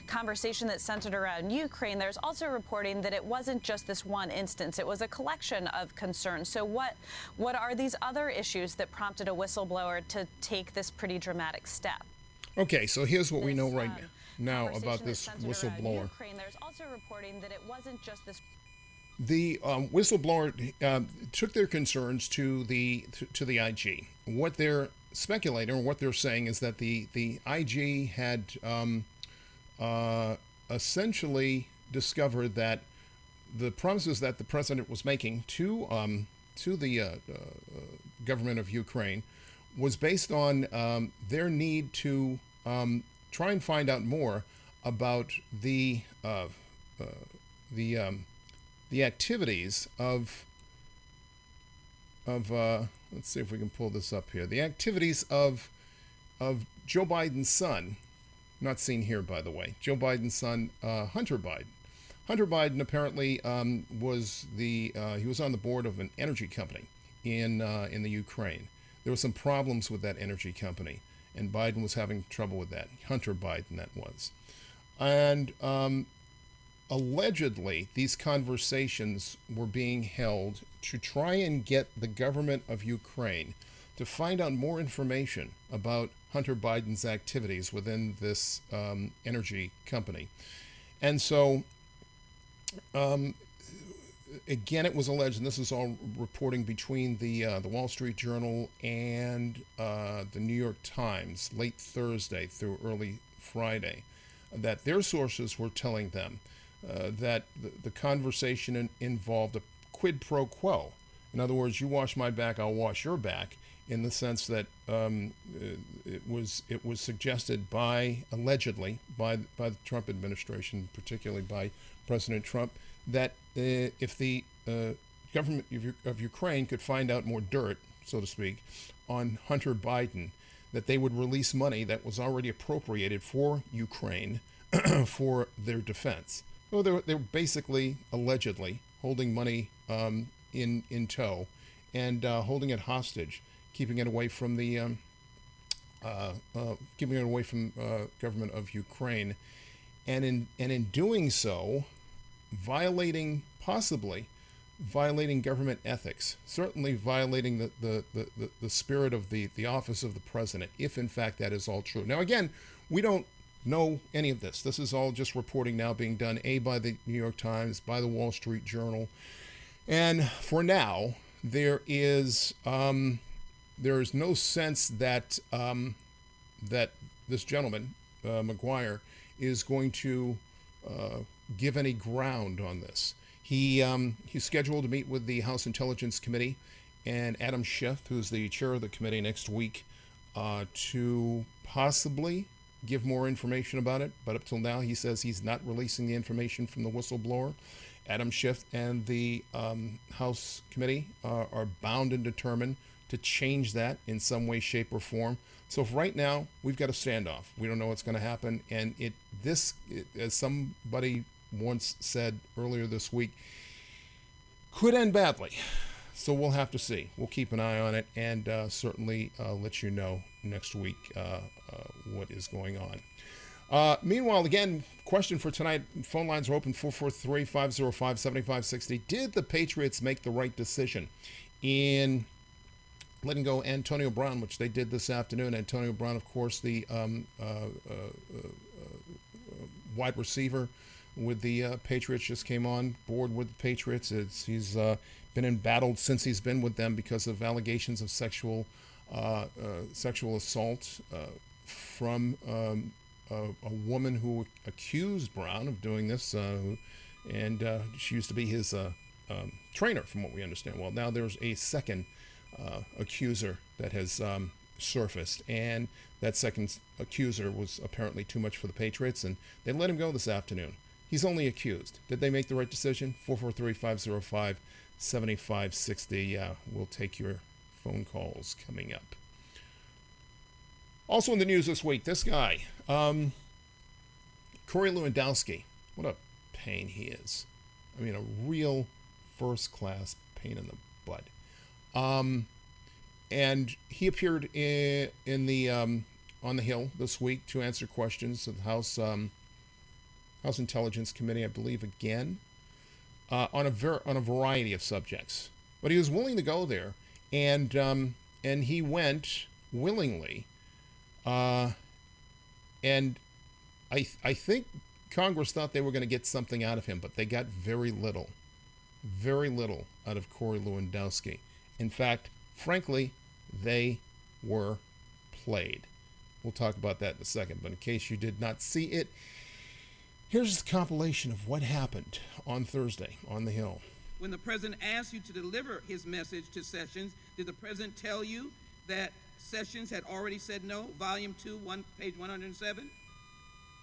conversation that centered around Ukraine, there's also reporting that it wasn't just this one instance. It was a collection of concerns. So what are these other issues that prompted a whistleblower to take this pretty dramatic step? Okay, so here's what we know right now about this whistleblower. Ukraine, there's also reporting that it wasn't just this. The whistleblower took their concerns to the IG. What they're speculating, or what they're saying, is that the IG had essentially discovered that the promises that the president was making to the government of Ukraine was based on their need to try and find out more about the activities of let's see if we can pull this up here. The activities of Joe Biden's son, not seen here by the way, Joe Biden's son, Hunter Biden. Hunter Biden apparently he was on the board of an energy company in the Ukraine. There were some problems with that energy company, and Biden was having trouble with that. Hunter Biden, that was. And allegedly, these conversations were being held to try and get the government of Ukraine to find out more information about Hunter Biden's activities within this energy company. And so, again, it was alleged, and this is all reporting between the Wall Street Journal and the New York Times, late Thursday through early Friday, that their sources were telling them that the conversation involved a quid pro quo. In other words, you wash my back, I'll wash your back, in the sense that it was suggested allegedly by the Trump administration, particularly by President Trump, that if the government of Ukraine could find out more dirt, so to speak, on Hunter Biden, that they would release money that was already appropriated for Ukraine for their defense. Well, they were basically, allegedly, holding money in tow and holding it hostage, keeping it away from the government of Ukraine, and in doing so, possibly violating government ethics, certainly violating the spirit of the office of the president, if in fact that is all true. Now, again, we don't know any of this. This is all just reporting now being done, by the New York Times, by the Wall Street Journal. And for now, there is no sense that that this gentleman, McGuire, is going to give any ground on this. He's scheduled to meet with the House Intelligence Committee and Adam Schiff, who's the chair of the committee, next week to possibly give more information about it. But up till now, he says he's not releasing the information from the whistleblower. Adam Schiff and the House Committee are bound and determined to change that in some way, shape, or form. So for right now, we've got a standoff. We don't know what's going to happen. And this, as somebody once said earlier this week, could end badly. So we'll have to see. We'll keep an eye on it and certainly let you know next week what is going on. Meanwhile, again, question for tonight. Phone lines are open, 443-505-7560. Did the Patriots make the right decision in letting go Antonio Brown, which they did this afternoon? Antonio Brown, of course, the wide receiver with the Patriots, just came on board with the Patriots. He's been embattled since he's been with them because of allegations of sexual assault from a woman who accused Brown of doing this, and she used to be his trainer, from what we understand. Well, now there's a second accuser that has surfaced, and that second accuser was apparently too much for the Patriots, and they let him go this afternoon. He's only accused. Did they make the right decision? 443-505-7560. We'll take your phone calls coming up. Also in the news this week, this guy, Corey Lewandowski. What a pain he is. I mean, a real first-class pain in the butt. And he appeared in the on the Hill this week to answer questions of the House Intelligence Committee, I believe, again, on a variety of subjects. But he was willing to go there, and he went willingly. And I think Congress thought they were going to get something out of him, but they got very little out of Corey Lewandowski. In fact, frankly, they were played. We'll talk about that in a second, but in case you did not see it, here's the compilation of what happened on Thursday on the Hill. When the president asked you to deliver his message to Sessions, did the president tell you that Sessions had already said no? Volume 2, page 107?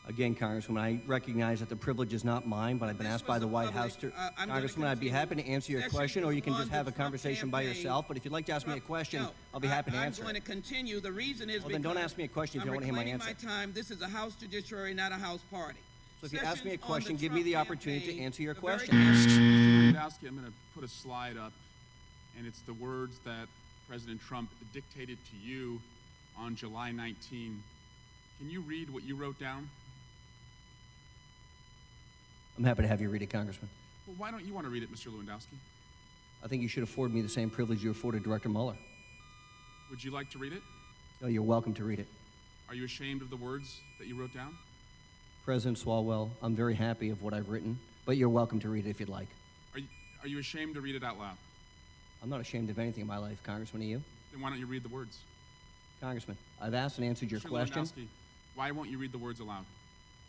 Again, Congresswoman, I recognize that the privilege is not mine, but I've been asked by the White House to... Congresswoman, I'd be happy to answer your question, or you can just have a conversation by yourself. But if you'd like to ask me a question, I'll be happy to answer it. I'm going to continue. The reason is well, then don't ask me a question if you don't want to hear my answer. I'm reclaiming my time. This is a House judiciary, not a House party. So if you ask me a question, give me the opportunity to answer your question. Mr. Lewandowski, I'm going to put a slide up, and it's the words that President Trump dictated to you on July 19. Can you read what you wrote down? I'm happy to have you read it, Congressman. Well, why don't you want to read it, Mr. Lewandowski? I think you should afford me the same privilege you afforded Director Mueller. Would you like to read it? No, you're welcome to read it. Are you ashamed of the words that you wrote down? President Swalwell, I'm very happy of what I've written, but you're welcome to read it if you'd like. Are you ashamed to read it out loud? I'm not ashamed of anything in my life, Congressman. Are you? Then why don't you read the words? Congressman, I've asked and answered your question. Lewandowski, why won't you read the words aloud?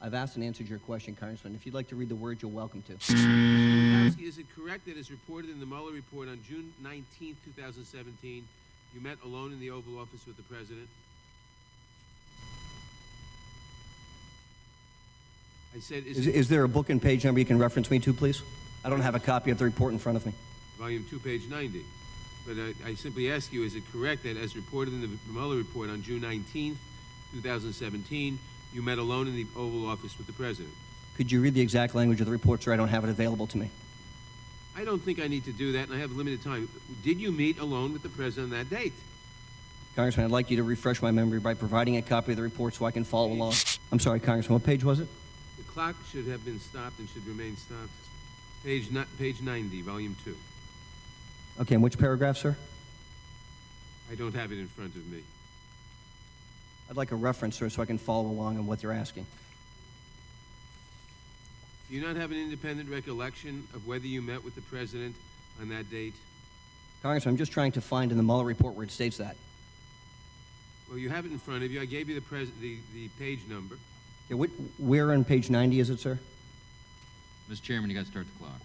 I've asked and answered your question, Congressman. If you'd like to read the words, you're welcome to. Lewandowski, is it correct that as reported in the Mueller report on June 19, 2017, you met alone in the Oval Office with the President? I said, is there a book and page number you can reference me to, please? I don't have a copy of the report in front of me. Volume 2, page 90. But I simply ask you, is it correct that as reported in the Mueller report on June 19, 2017, you met alone in the Oval Office with the President? Could you read the exact language of the report, sir? I don't have it available to me. I don't think I need to do that, and I have limited time. Did you meet alone with the President on that date? Congressman, I'd like you to refresh my memory by providing a copy of the report so I can follow along. I'm sorry, Congressman, what page was it? The clock should have been stopped and should remain stopped. Page 90, volume 2. Okay, and which paragraph, sir? I don't have it in front of me. I'd like a reference, sir, so I can follow along on what you're asking. Do you not have an independent recollection of whether you met with the President on that date? Congressman, I'm just trying to find in the Mueller report where it states that. Well, you have it in front of you. I gave you the page number. Okay, where on page 90 is it, sir? Mr. Chairman, you got to start the clock.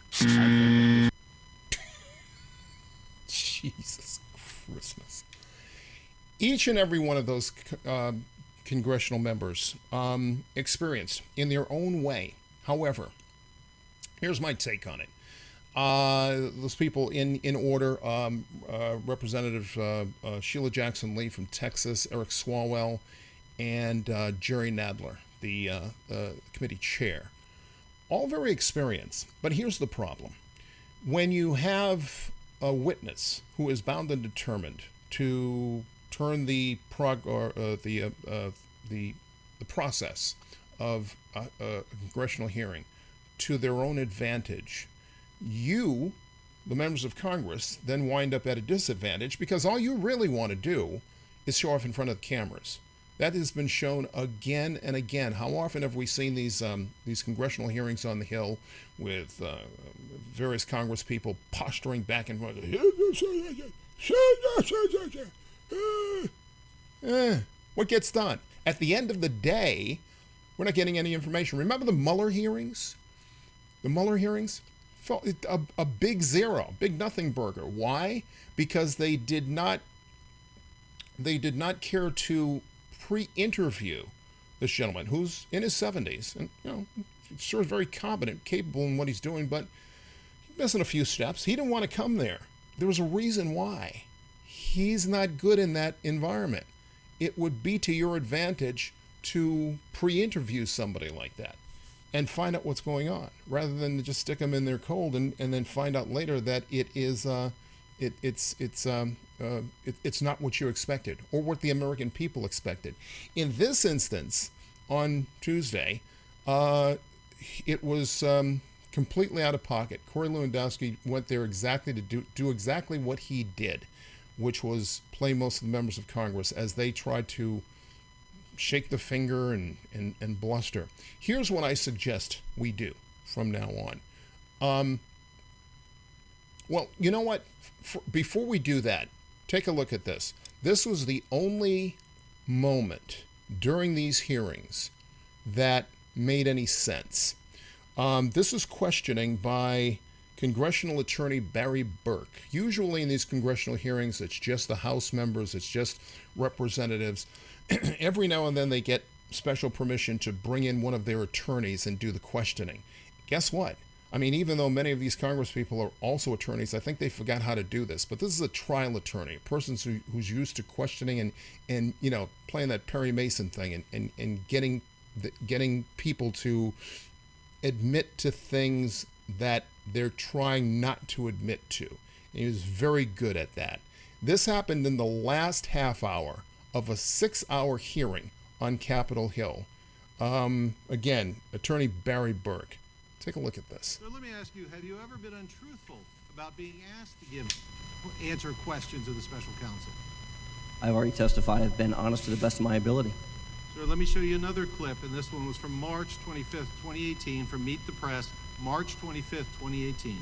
Jesus Christmas. Each and every one of those congressional members experienced in their own way. However, here's my take on it. Those people in order, Representative Sheila Jackson Lee from Texas, Eric Swalwell, and Jerry Nadler, the committee chair. All very experienced, but here's the problem. When you have a witness who is bound and determined to turn the process of a congressional hearing to their own advantage, you, the members of Congress, then wind up at a disadvantage because all you really want to do is show off in front of the cameras. That has been shown again and again. How often have we seen these congressional hearings on the Hill with various Congress people posturing back and forth? What gets done? At the end of the day, we're not getting any information. Remember the Mueller hearings? The Mueller hearings felt a big zero, big nothing burger. Why? Because they did not care to pre-interview this gentleman who's in his 70s and sure is very competent, capable in what he's doing, but he's missing a few steps. He didn't want to come there. There was a reason why. He's not good in that environment. It would be to your advantage to pre-interview somebody like that and find out what's going on, rather than just stick them in there cold and then find out later that it is it's not what you expected or what the American people expected. In this instance, on Tuesday, it was completely out of pocket. Corey Lewandowski went there exactly to do exactly what he did, which was play most of the members of Congress as they tried to shake the finger and bluster. Here's what I suggest we do from now on. Well, you know what? Before we do that, take a look at this. This was the only moment during these hearings that made any sense. This is questioning by Congressional Attorney Barry Burke. Usually in these congressional hearings, it's just the House members, it's just representatives. Every now and then they get special permission to bring in one of their attorneys and do the questioning. Guess what? I mean, even though many of these congresspeople are also attorneys, I think they forgot how to do this. But this is a trial attorney, a person who's used to questioning and you know, playing that Perry Mason thing and getting people to admit to things that they're trying not to admit to. And he was very good at that. This happened in the last half hour of a 6-hour hearing on Capitol Hill. Again, Attorney Barry Burke. Take a look at this. So let me ask you, have you ever been untruthful about being asked to answer questions of the special counsel? I've already testified. I've been honest to the best of my ability. Sir, let me show you another clip, and this one was from March 25th, 2018, from Meet the Press, March 25th, 2018.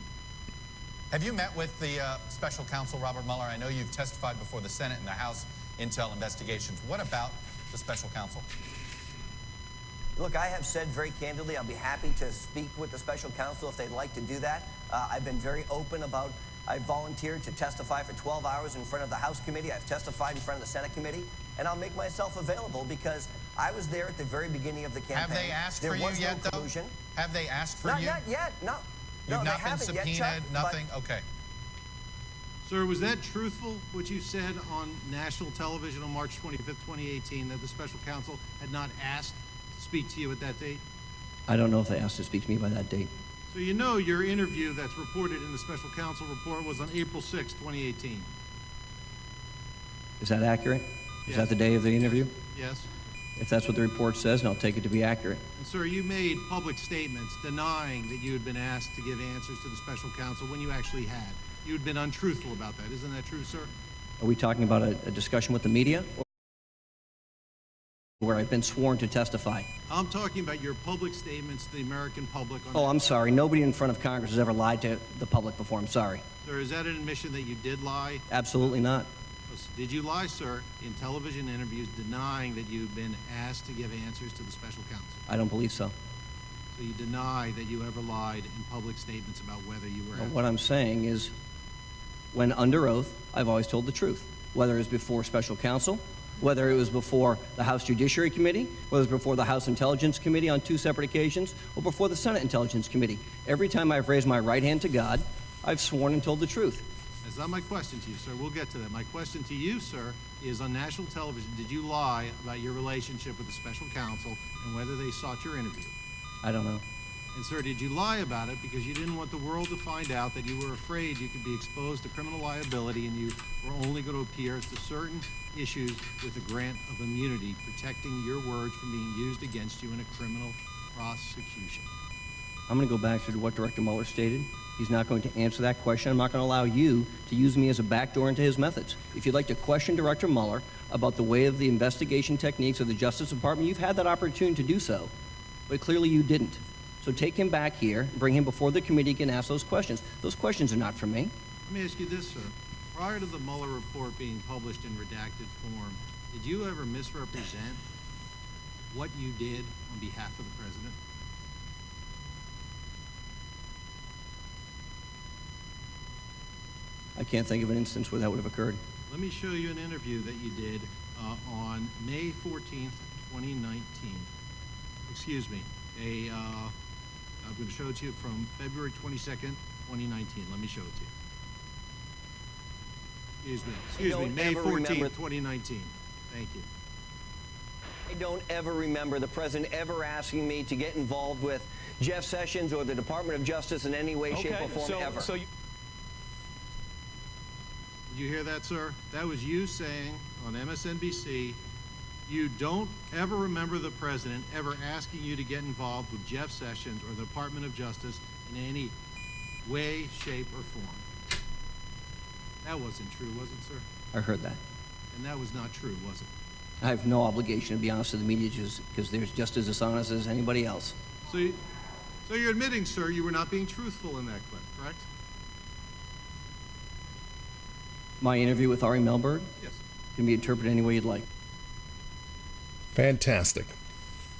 Have you met with the special counsel, Robert Mueller? I know you've testified before the Senate and the House Intel investigations. What about the special counsel? Look, I have said very candidly, I'll be happy to speak with the special counsel if they'd like to do that. I've been very open about, I volunteered to testify for 12 hours in front of the House committee. I've testified in front of the Senate committee, and I'll make myself available because I was there at the very beginning of the campaign. Have they asked for you yet, though? Have they asked for you? Not yet, no. You've not been subpoenaed, nothing? Okay. Sir, was that truthful, what you said on national television on March 25th, 2018, that the special counsel had not asked to speak to you at that date? I don't know if they asked to speak to me by that date. So you know your interview that's reported in the special counsel report was on April 6th, 2018. Is that accurate? Yes. Is that the day of the interview? Yes. If that's what the report says, and I'll take it to be accurate. And sir, you made public statements denying that you had been asked to give answers to the special counsel when you actually had. You had been untruthful about that. Isn't that true, sir? Are we talking about a discussion with the media? Where I've been sworn to testify? I'm talking about your public statements to the American public. Oh, I'm sorry. Nobody in front of Congress has ever lied to the public before. I'm sorry. Sir, is that an admission that you did lie? Absolutely not. Did you lie, sir, in television interviews denying that you'd been asked to give answers to the special counsel? I don't believe so. So you deny that you ever lied in public statements about whether you were asked? What I'm saying is, when under oath, I've always told the truth. Whether it was before special counsel, whether it was before the House Judiciary Committee, whether it was before the House Intelligence Committee on 2 separate occasions, or before the Senate Intelligence Committee. Every time I've raised my right hand to God, I've sworn and told the truth. That's not my question to you, sir. We'll get to that. My question to you, sir, is on national television, did you lie about your relationship with the special counsel and whether they sought your interview? I don't know. And sir, did you lie about it because you didn't want the world to find out that you were afraid you could be exposed to criminal liability and you were only going to appear to certain issues with a grant of immunity, protecting your words from being used against you in a criminal prosecution? I'm going to go back to what Director Mueller stated. He's not going to answer that question. I'm not going to allow you to use me as a backdoor into his methods. If you'd like to question Director Mueller about the way of the investigation techniques of the Justice Department, you've had that opportunity to do so, but clearly you didn't. So take him back here, bring him before the committee, and ask those questions. Those questions are not from me. Let me ask you this, sir. Prior to the Mueller report being published in redacted form, did you ever misrepresent what you did on behalf of the president? I can't think of an instance where that would have occurred. Let me show you an interview that you did on May 14th, 2019. Excuse me. I'm going to show it to you from February 22nd, 2019. Let me show it to you. Excuse me, May 14th, 2019. Thank you. I don't ever remember the president ever asking me to get involved with Jeff Sessions or the Department of Justice in any way, shape, or form ever. Did you hear that, sir? That was you saying on MSNBC, you don't ever remember the president ever asking you to get involved with Jeff Sessions or the Department of Justice in any way, shape, or form. That wasn't true, was it, sir? I heard that. And that was not true, was it? I have no obligation to be honest with the media because they're just as dishonest as anybody else. So you're admitting, sir, you were not being truthful in that clip, correct? My interview with Ari Melberg Yes. can be interpreted any way you'd like. Fantastic.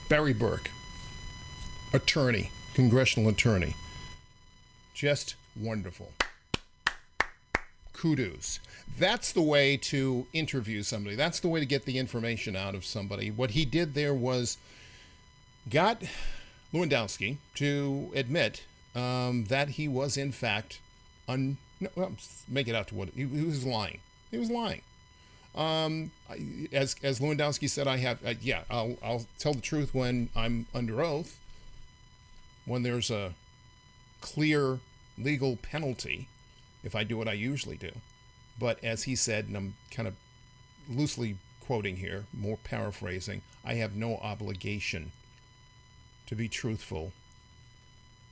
Barry Burke, attorney, congressional attorney. Just wonderful. Kudos. That's the way to interview somebody. That's the way to get the information out of somebody. What he did there was got Lewandowski to admit that he was in fact make it out to what he was lying. He was lying. As Lewandowski said, I'll tell the truth when I'm under oath. When there's a clear legal penalty, if I do what I usually do. But as he said, and I'm kind of loosely quoting here, more paraphrasing, I have no obligation to be truthful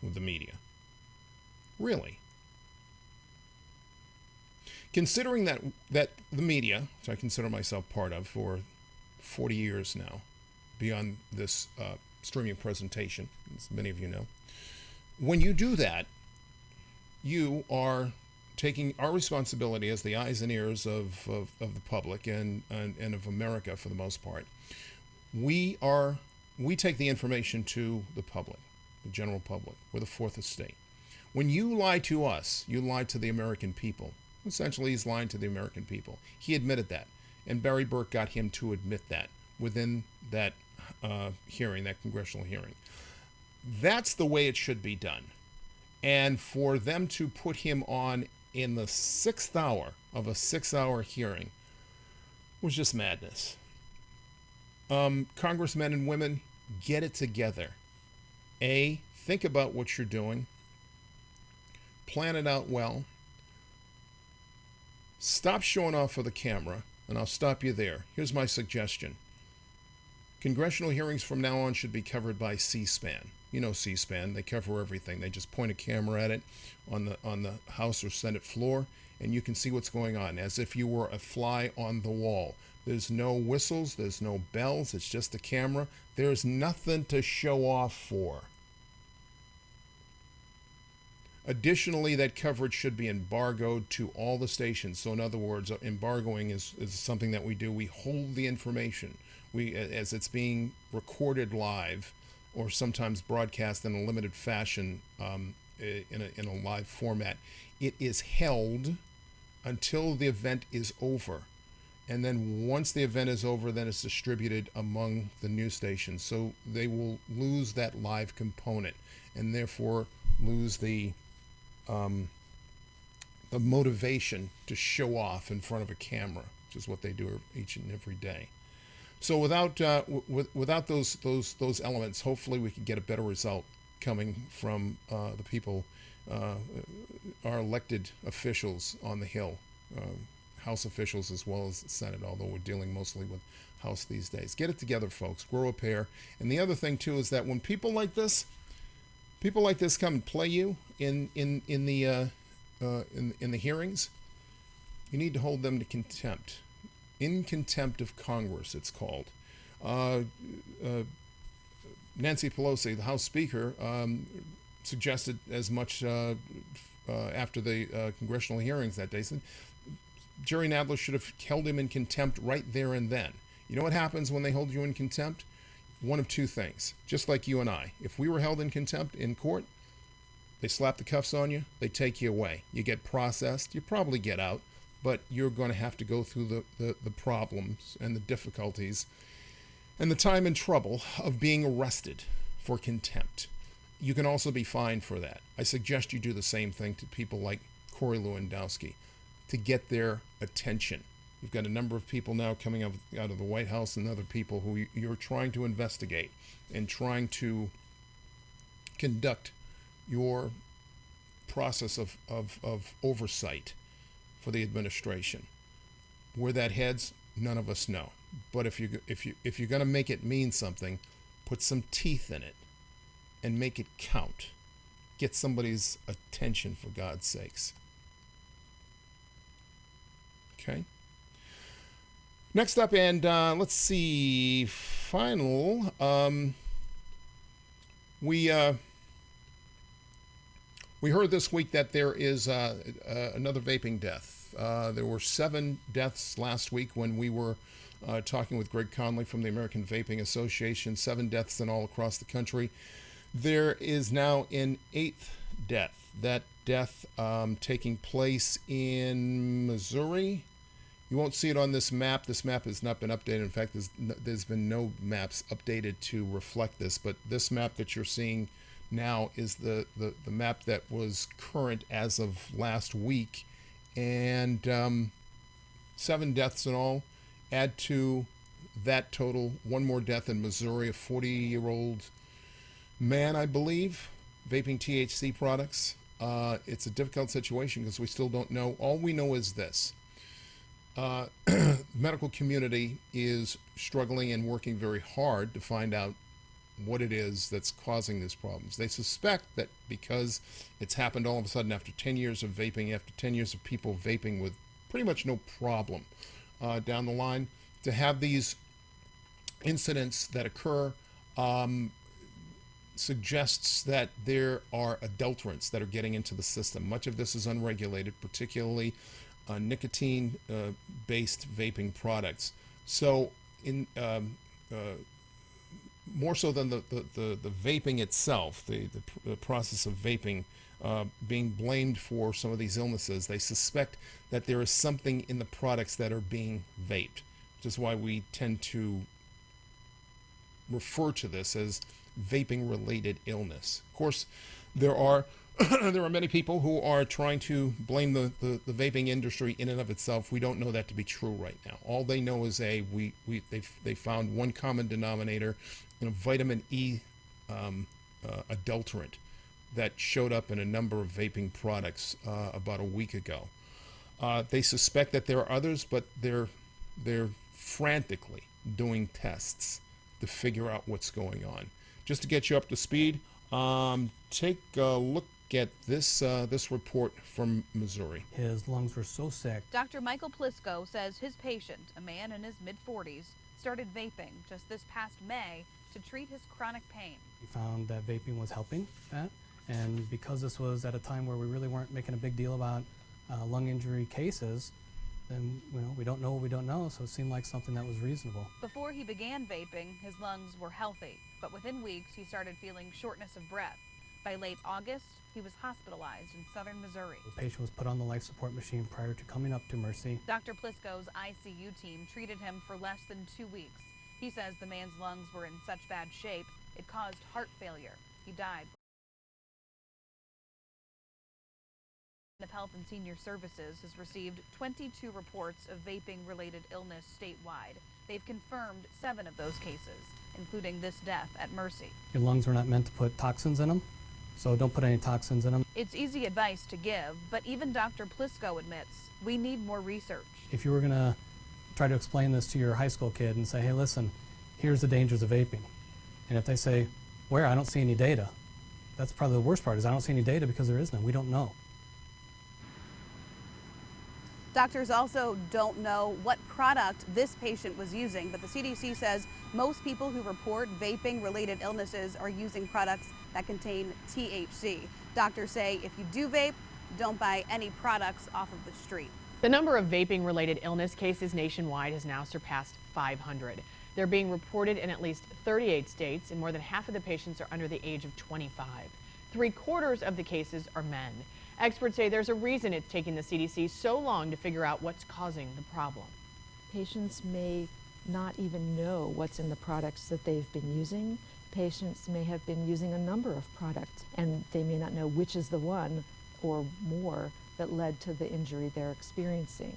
with the media. Really. Considering that the media, which I consider myself part of for 40 years now, beyond this streaming presentation, as many of you know, when you do that, you are taking our responsibility as the eyes and ears of the public and of America for the most part. We take the information to the public, the general public. We're the fourth estate. When you lie to us, you lie to the American people. Essentially, he's lying to the American people. He admitted that, and Barry Burke got him to admit that within that hearing, that congressional hearing. That's the way it should be done. And for them to put him on in the 6th hour of a 6-hour hearing was just madness. Congressmen and women, get it together. Think about what you're doing. Plan it out well. Stop showing off for the camera, and I'll stop you there. Here's my suggestion. Congressional hearings from now on should be covered by C-SPAN. You know C-SPAN, they cover everything. They just point a camera at it on the House or Senate floor, and you can see what's going on, as if you were a fly on the wall. There's no whistles, there's no bells, it's just a camera. There's nothing to show off for. Additionally, that coverage should be embargoed to all the stations. So in other words, embargoing is something that we do. We hold the information. As it's being recorded live or sometimes broadcast in a limited fashion in a live format, it is held until the event is over. And then once the event is over, then it's distributed among the news stations. So they will lose that live component and therefore lose the motivation to show off in front of a camera, which is what they do each and every day. So without those elements, hopefully we can get a better result coming from the people, our elected officials on the Hill, House officials as well as the Senate, although we're dealing mostly with House these days. Get it together, folks. Grow a pair. And the other thing too is that when people like this come and play you in the hearings, you need to hold them to contempt. In contempt of Congress, it's called. Nancy Pelosi, the House Speaker, suggested as much after the congressional hearings that day. Said Jerry Nadler should have held him in contempt right there and then. You know what happens when they hold you in contempt? One of two things, just like you and I. If we were held in contempt in court, they slap the cuffs on you, they take you away. You get processed, you probably get out, but you're going to have to go through the problems and the difficulties and the time and trouble of being arrested for contempt. You can also be fined for that. I suggest you do the same thing to people like Corey Lewandowski to get their attention. You've got a number of people now coming out of the White House and other people who you're trying to investigate and trying to conduct your process of oversight for the administration. Where that heads, none of us know. But if you're going to make it mean something, put some teeth in it and make it count. Get somebody's attention, for God's sakes. Okay. Next up, and let's see, final. We heard this week that there is another vaping death. There were 7 deaths last week when we were talking with Greg Conley from the American Vaping Association. 7 deaths in all across the country. There is now an 8th death. That death taking place in Missouri. You won't see it on this map. This map has not been updated. In fact, there's been no maps updated to reflect this. But this map that you're seeing now is the map that was current as of last week. And 7 deaths in all. Add to that total 1 more death in Missouri, a 40-year-old man, I believe, vaping THC products. It's a difficult situation because we still don't know. All we know is this. Medical community is struggling and working very hard to find out what it is that's causing these problems. They suspect that because it's happened all of a sudden after 10 years of vaping, after 10 years of people vaping with pretty much no problem down the line, to have these incidents that occur suggests that there are adulterants that are getting into the system. Much of this is unregulated, particularly nicotine-based vaping products. So, in more so than the vaping itself, the process of vaping being blamed for some of these illnesses, they suspect that there is something in the products that are being vaped, which is why we tend to refer to this as vaping-related illness. Of course, there are there are many people who are trying to blame the vaping industry in and of itself. We don't know that to be true right now. All they know is they found one common denominator in a vitamin E adulterant that showed up in a number of vaping products about a week ago. They suspect that there are others, but they're frantically doing tests to figure out what's going on. Just to get you up to speed, take a look at this report from Missouri. His lungs were so sick. Dr. Michael Plisco says his patient, a man in his mid-40s, started vaping just this past May to treat his chronic pain. He found that vaping was helping that, and because this was at a time where we really weren't making a big deal about lung injury cases, then we don't know what we don't know, so it seemed like something that was reasonable. Before he began vaping, his lungs were healthy, but within weeks he started feeling shortness of breath. By late August, he was hospitalized in southern Missouri. The patient was put on the life support machine prior to coming up to Mercy. Dr. Plisco's ICU team treated him for less than 2 weeks. He says the man's lungs were in such bad shape, it caused heart failure. He died. Of Health and Senior Services has received 22 reports of vaping-related illness statewide. They've confirmed 7 of those cases, including this death at Mercy. Your lungs were not meant to put toxins in them, so don't put any toxins in them. It's easy advice to give, but even Dr. Plisco admits we need more research. If you were going to try to explain this to your high school kid and say, hey, listen, here's the dangers of vaping. And if they say, where? I don't see any data. That's probably the worst part, is I don't see any data because there is none. We don't know. Doctors also don't know what product this patient was using, but the CDC says most people who report vaping-related illnesses are using products that contain THC. Doctors say if you do vape, don't buy any products off of the street. The number of vaping-related illness cases nationwide has now surpassed 500. They're being reported in at least 38 states, and more than half of the patients are under the age of 25. 3/4 of the cases are men. Experts say there's a reason it's taking the CDC so long to figure out what's causing the problem. Patients may not even know what's in the products that they've been using. Patients may have been using a number of products, and they may not know which is the one or more that led to the injury they're experiencing.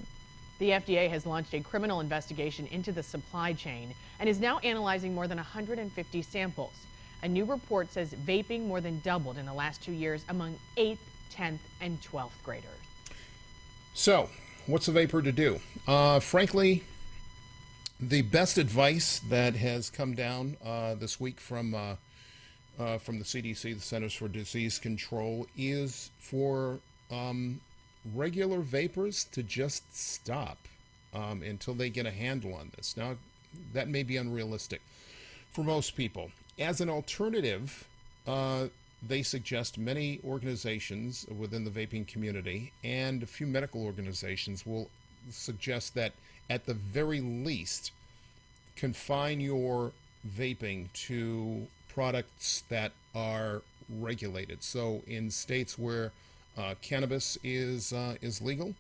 The FDA has launched a criminal investigation into the supply chain and is now analyzing more than 150 samples. A new report says vaping more than doubled in the last 2 years among 8th, 10th, and 12th graders. So, what's a vapor to do? Frankly, the best advice that has come down this week from the CDC, the Centers for Disease Control, is for regular vapors to just stop until they get a handle on this. Now, that may be unrealistic for most people. As an alternative, they suggest many organizations within the vaping community and a few medical organizations will suggest that at the very least, confine your vaping to products that are regulated. So in states where cannabis is legal,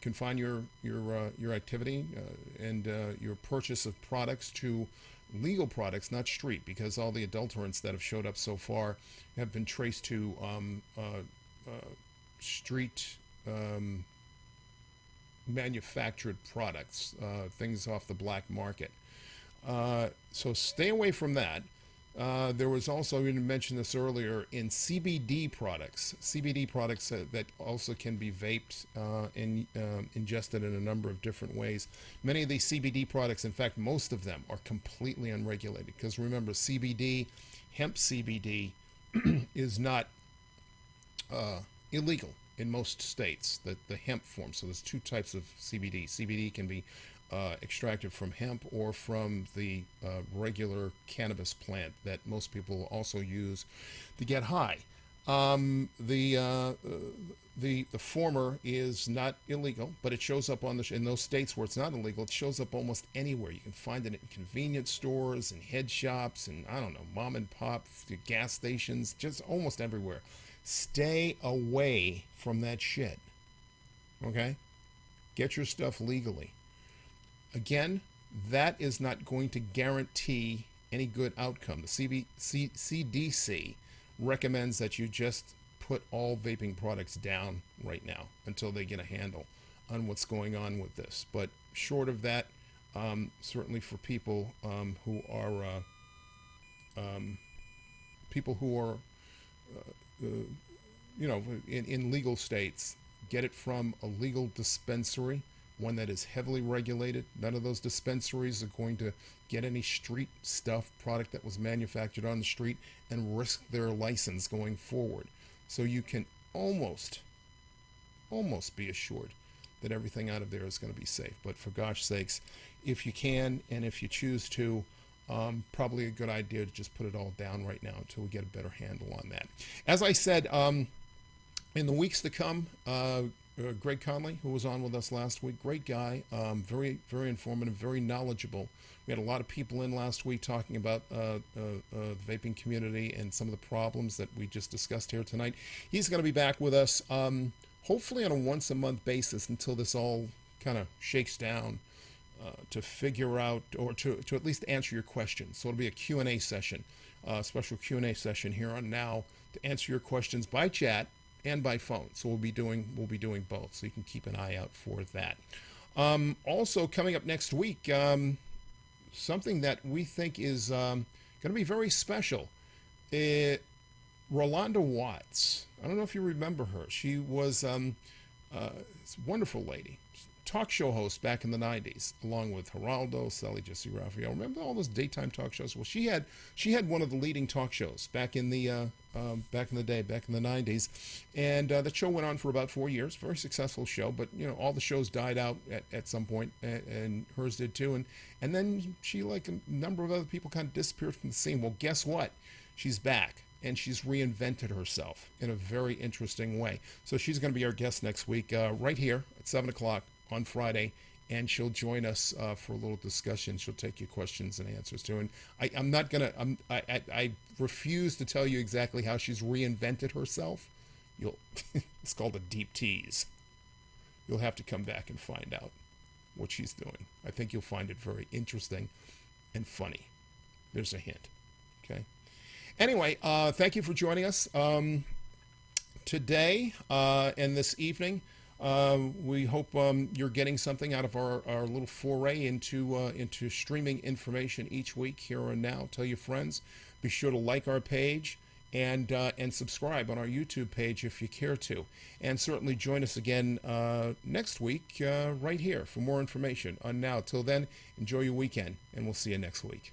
confine your activity and your purchase of products to legal products, not street, because all the adulterants that have showed up so far have been traced to street manufactured products, things off the black market. So stay away from that. There was also, you mentioned this earlier, in CBD products that also can be vaped and ingested in a number of different ways. Many of these CBD products, in fact, most of them are completely unregulated, because remember, CBD, hemp CBD, is not illegal in most states, the hemp form. So there's two types of CBD. CBD can be extracted from hemp or from the regular cannabis plant that most people also use to get high. The former is not illegal, but it shows up in those states where it's not illegal. It shows up almost anywhere. You can find it in convenience stores and head shops and, I don't know, mom and pop gas stations, just almost everywhere. Stay away from that shit. Okay? Get your stuff legally. Again, that is not going to guarantee any good outcome. The CDC recommends that you just put all vaping products down right now until they get a handle on what's going on with this. But short of that, certainly for people who are in legal states, get it from a legal dispensary, one that is heavily regulated. None of those dispensaries are going to get any street stuff, product that was manufactured on the street, and risk their license going forward. So you can almost be assured that everything out of there is going to be safe. But for gosh sakes, if you can and if you choose to, probably a good idea to just put it all down right now until we get a better handle on that. As I said, in the weeks to come, Greg Conley, who was on with us last week, great guy, very, very informative, very knowledgeable. We had a lot of people in last week talking about the vaping community and some of the problems that we just discussed here tonight. He's going to be back with us, hopefully on a once-a-month basis until this all kind of shakes down, to figure out, or to at least answer your questions. So it'll be a Q&A session, special Q&A session here on Now to answer your questions by chat and by phone. So we'll be doing both. So you can keep an eye out for that. Also coming up next week, something that we think is going to be very special. Rolanda Watts. I don't know if you remember her. She was a wonderful lady, talk show host back in the 90s, along with Geraldo, Sally Jesse Raphael. Remember all those daytime talk shows? Well, she had one of the leading talk shows back in the day, back in the 90s, and the show went on for about 4 years. Very successful show, but all the shows died out at some point, and hers did too. And then she, like a number of other people, kind of disappeared from the scene. Well, guess what? She's back, and she's reinvented herself in a very interesting way. So she's going to be our guest next week, right here at 7 o'clock on Friday, and she'll join us for a little discussion. She'll take your questions and answers too. And I refuse to tell you exactly how she's reinvented herself. It's called a deep tease. You'll have to come back and find out what she's doing. I think you'll find it very interesting and funny. There's a hint. Okay. Anyway, thank you for joining us today and this evening. We hope you're getting something out of our little foray into streaming information each week here and now. Tell your friends. Be sure to like our page and subscribe on our YouTube page if you care to. And certainly join us again next week right here for more information on Now. Till then, enjoy your weekend, and we'll see you next week.